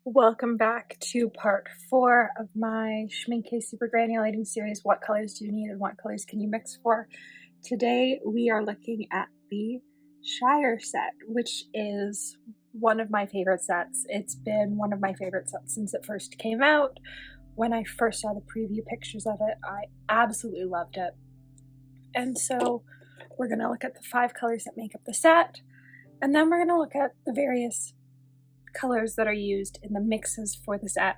Welcome back to part 4 of my Schmincke Super Granulating series, What Colors Do You Need and What Colors Can You Mix For? Today we are looking at the Shire set, which is one of my favorite sets. It's been one of my favorite sets since it first came out. When I first saw the preview pictures of it, I absolutely loved it. And so we're going to look at the 5 colors that make up the set, and then we're going to look at the various colors that are used in the mixes for the set.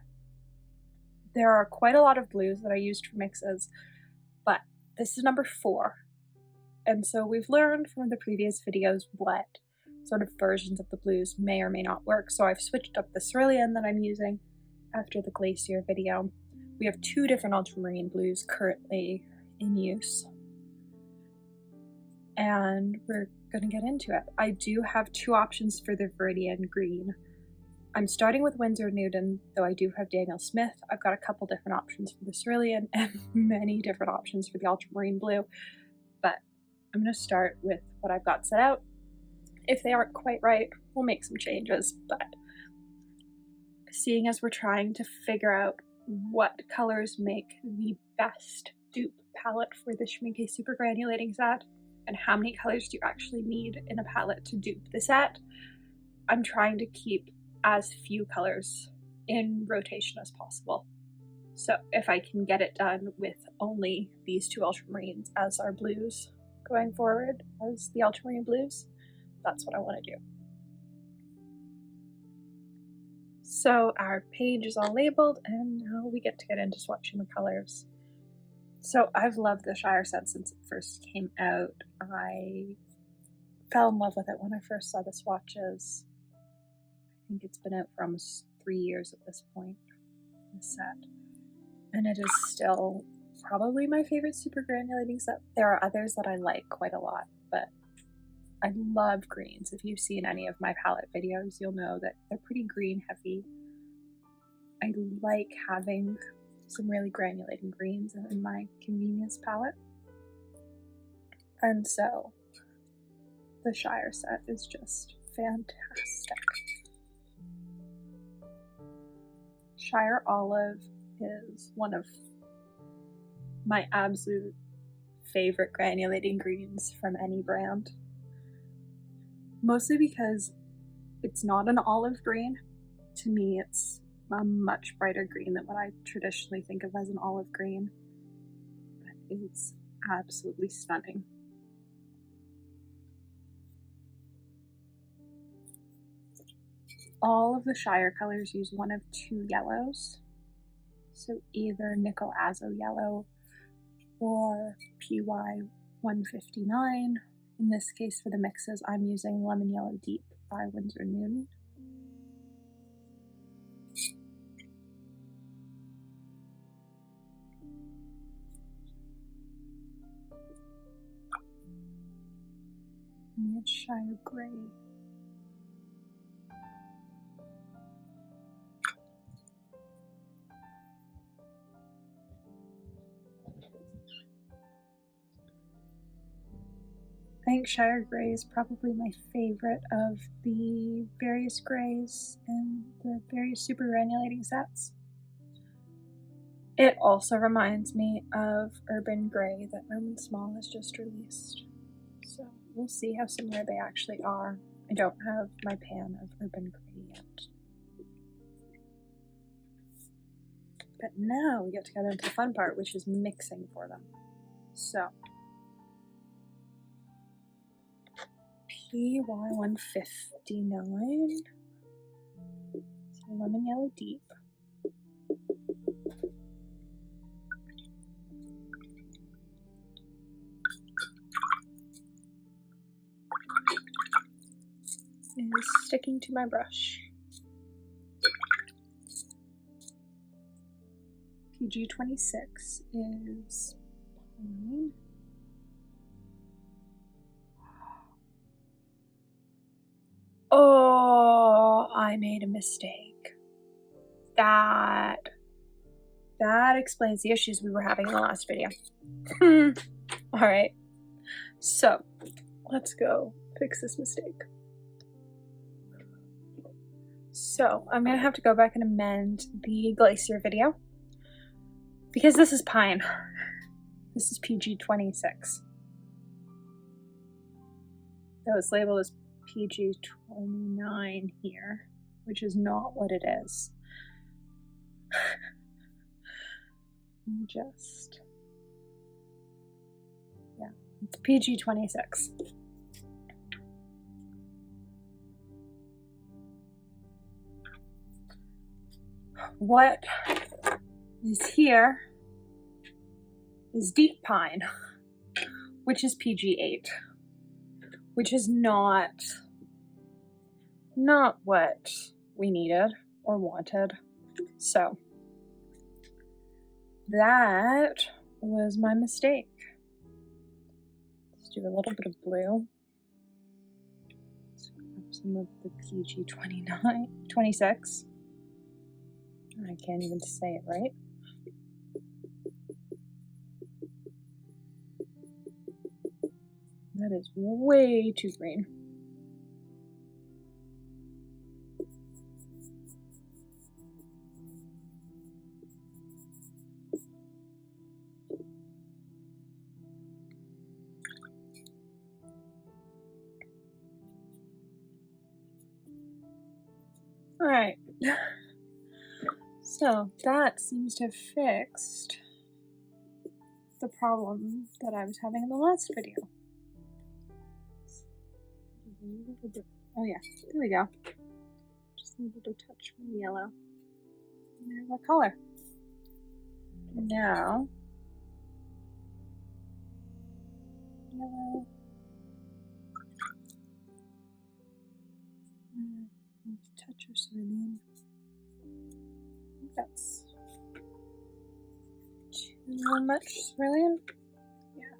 There are quite a lot of blues that are used for mixes, but this is number 4. And so we've learned from the previous videos what sort of versions of the blues may or may not work. So I've switched up the Cerulean that I'm using after the Glacier video. We have 2 different ultramarine blues currently in use, and we're going to get into it. I do have 2 options for the Viridian green. I'm starting with Winsor Newton, though I do have Daniel Smith. I've got a couple different options for the Cerulean and many different options for the ultramarine blue, but I'm going to start with what I've got set out. If they aren't quite right, we'll make some changes, but seeing as we're trying to figure out what colors make the best dupe palette for the Schmincke Super Granulating set, and how many colors do you actually need in a palette to dupe the set, I'm trying to keep as few colors in rotation as possible. So if I can get it done with only these 2 ultramarines as our blues going forward as the ultramarine blues, that's what I want to do. So our page is all labeled, and now we get to get into swatching the colors. So I've loved the Shire set since it first came out. I fell in love with it when I first saw the swatches. I think it's been out for almost 3 years at this point, this set, and it is still probably my favorite super granulating set. There are others that I like quite a lot, but I love greens. If you've seen any of my palette videos, you'll know that they're pretty green heavy. I like having some really granulating greens in my convenience palette, and so the Shire set is just fantastic. Shire Olive is one of my absolute favorite granulating greens from any brand. Mostly because it's not an olive green. To me, it's a much brighter green than what I traditionally think of as an olive green. But it's absolutely stunning. All of the Shire colors use one of 2 yellows, so either Nickel Azo Yellow or PY 159. In this case, for the mixes, I'm using Lemon Yellow Deep by Winsor Newton. And we have Shire Grey. I think Shire Grey is probably my favorite of the various greys in the various super granulating sets. It also reminds me of Urban Grey that Szmal has just released. So we'll see how similar they actually are. I don't have my pan of Urban Grey yet. But now we get to get into the fun part, which is mixing for them. So PY 159, so Lemon Yellow Deep, is sticking to my brush. PG 26 is Pine. Oh, I made a mistake. That explains the issues we were having in the last video. Alright, so let's go fix this mistake. So I'm gonna have to go back and amend the glacier video because this is pine. This is PG26. So it's labeled as PG29 here, which is not what it is. Just, yeah, it's PG26. What is here is deep pine, which is PG8, which is not what we needed or wanted. So that was my mistake. Let's do a little bit of blue. Let's grab some of the PG26. I can't even say it right. That is way too green. All right. So that seems to have fixed the problem that I was having in the last video. Oh yeah, there we go. Just needed a touch more yellow. And there's our color. Now, yellow. Touch of cerulean. I think that's too much cerulean. Yeah.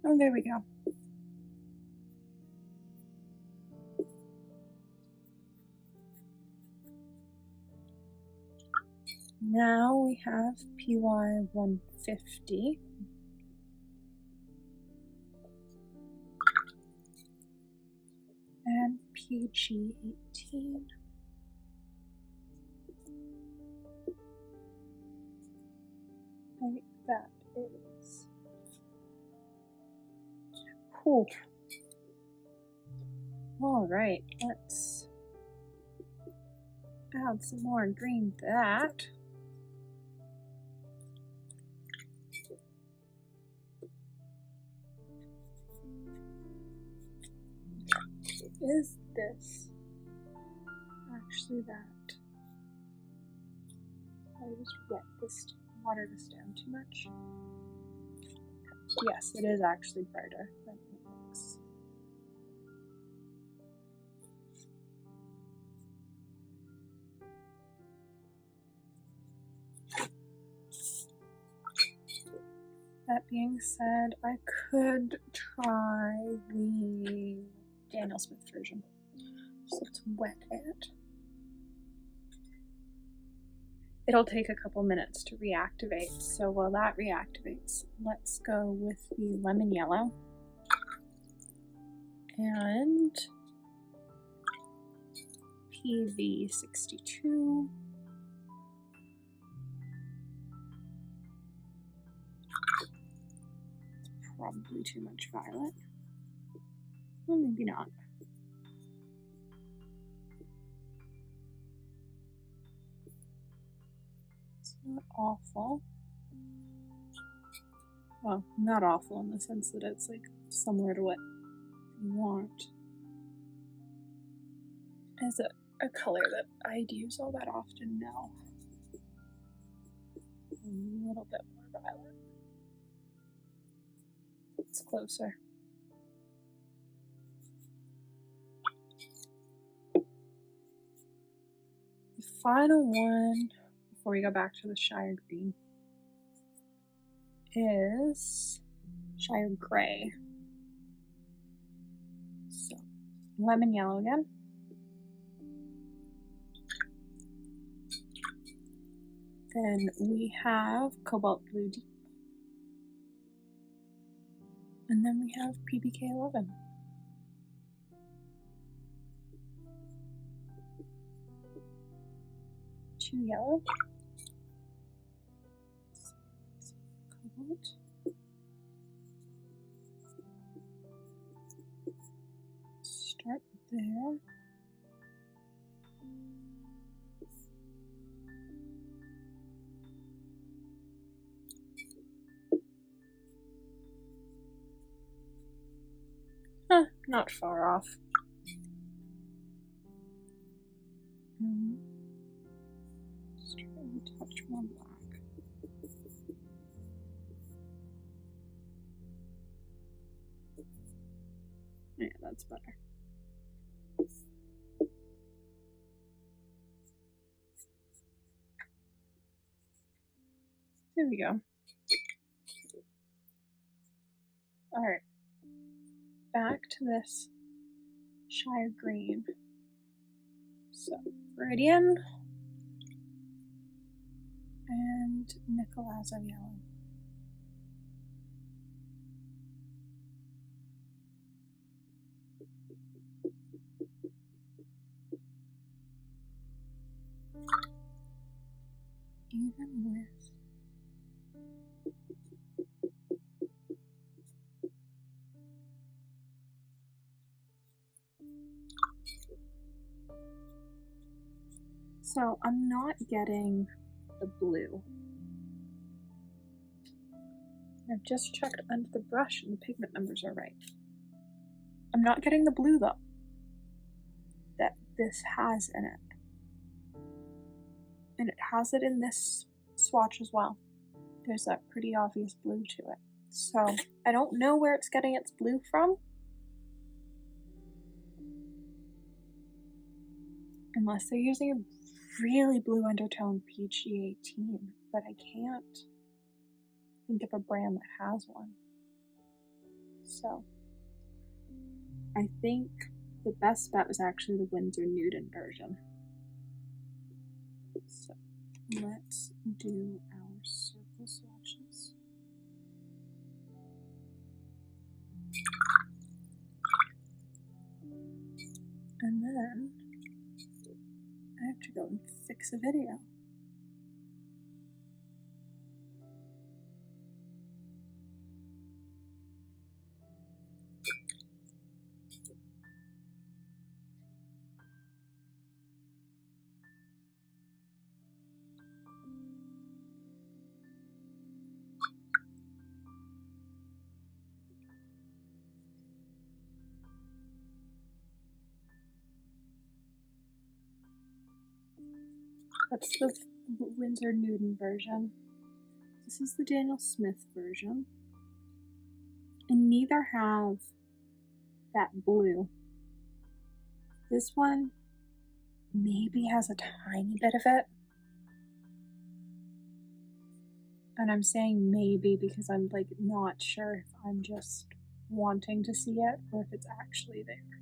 Oh, there we go. Now we have PY 150. And PG 18. I think that is cool. All right, let's add some more green to that. Is this actually that? I just water this down too much. Yes, it is actually brighter than it looks. That being said, I could try the Daniel Smith version. So let's wet it. It'll take a couple minutes to reactivate, so while that reactivates, let's go with the lemon yellow and PV62. Probably too much violet. Well, maybe not. It's not awful. Well, not awful in the sense that it's like similar to what you want. Is it a color that I'd use all that often? No. A little bit more violet. It's closer. The final one before we go back to the Shire Green is Shire Grey. So, lemon yellow again. Then we have Cobalt Blue Deep. And then we have PBK 11. Two yellow. Cobalt. Start there. Not far off. Just trying to touch more black. Yeah, that's better. There we go. Alright. Back to this Shire Green. So, Viridian and Nicolazzo Yellow. Even with so I'm not getting the blue. I've just checked under the brush and the pigment numbers are right. I'm not getting the blue though that this has in it. And it has it in this swatch as well. There's that pretty obvious blue to it. So I don't know where it's getting its blue from. Unless they're using a really blue undertone PG18, but I can't think of a brand that has one. So I think the best bet was actually the Winsor Nude version. So let's do our circle swatches. And then I have to go and fix a video. That's the Winsor Nude version. This is the Daniel Smith version. And neither have that blue. This one maybe has a tiny bit of it. And I'm saying maybe because I'm like not sure if I'm just wanting to see it or if it's actually there.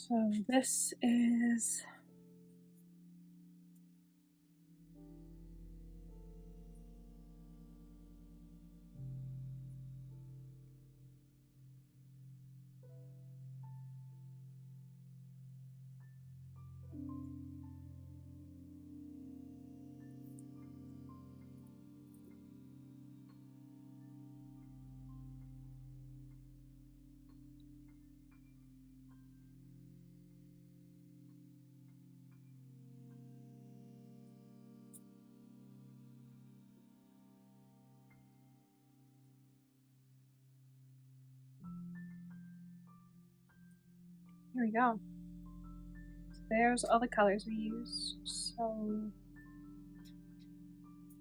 So this is here we go. So there's all the colors we used. So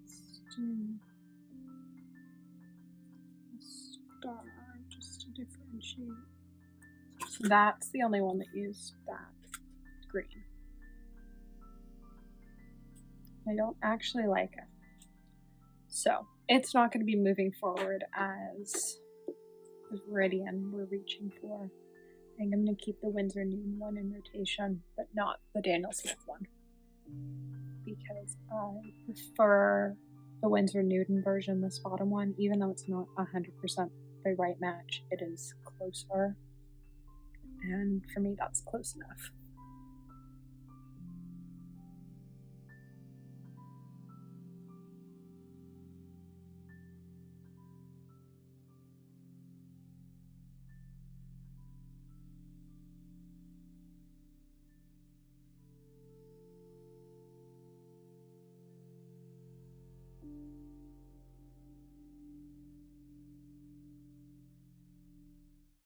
let's do a star just to differentiate. So that's the only one that used that green. I don't actually like it. So it's not going to be moving forward as the Viridian we're reaching for. I think I'm going to keep the Winsor Newton one in rotation, but not the Daniel Smith one. Because I prefer the Winsor Newton version, this bottom one, even though it's not 100% the right match, it is closer. And for me, that's close enough.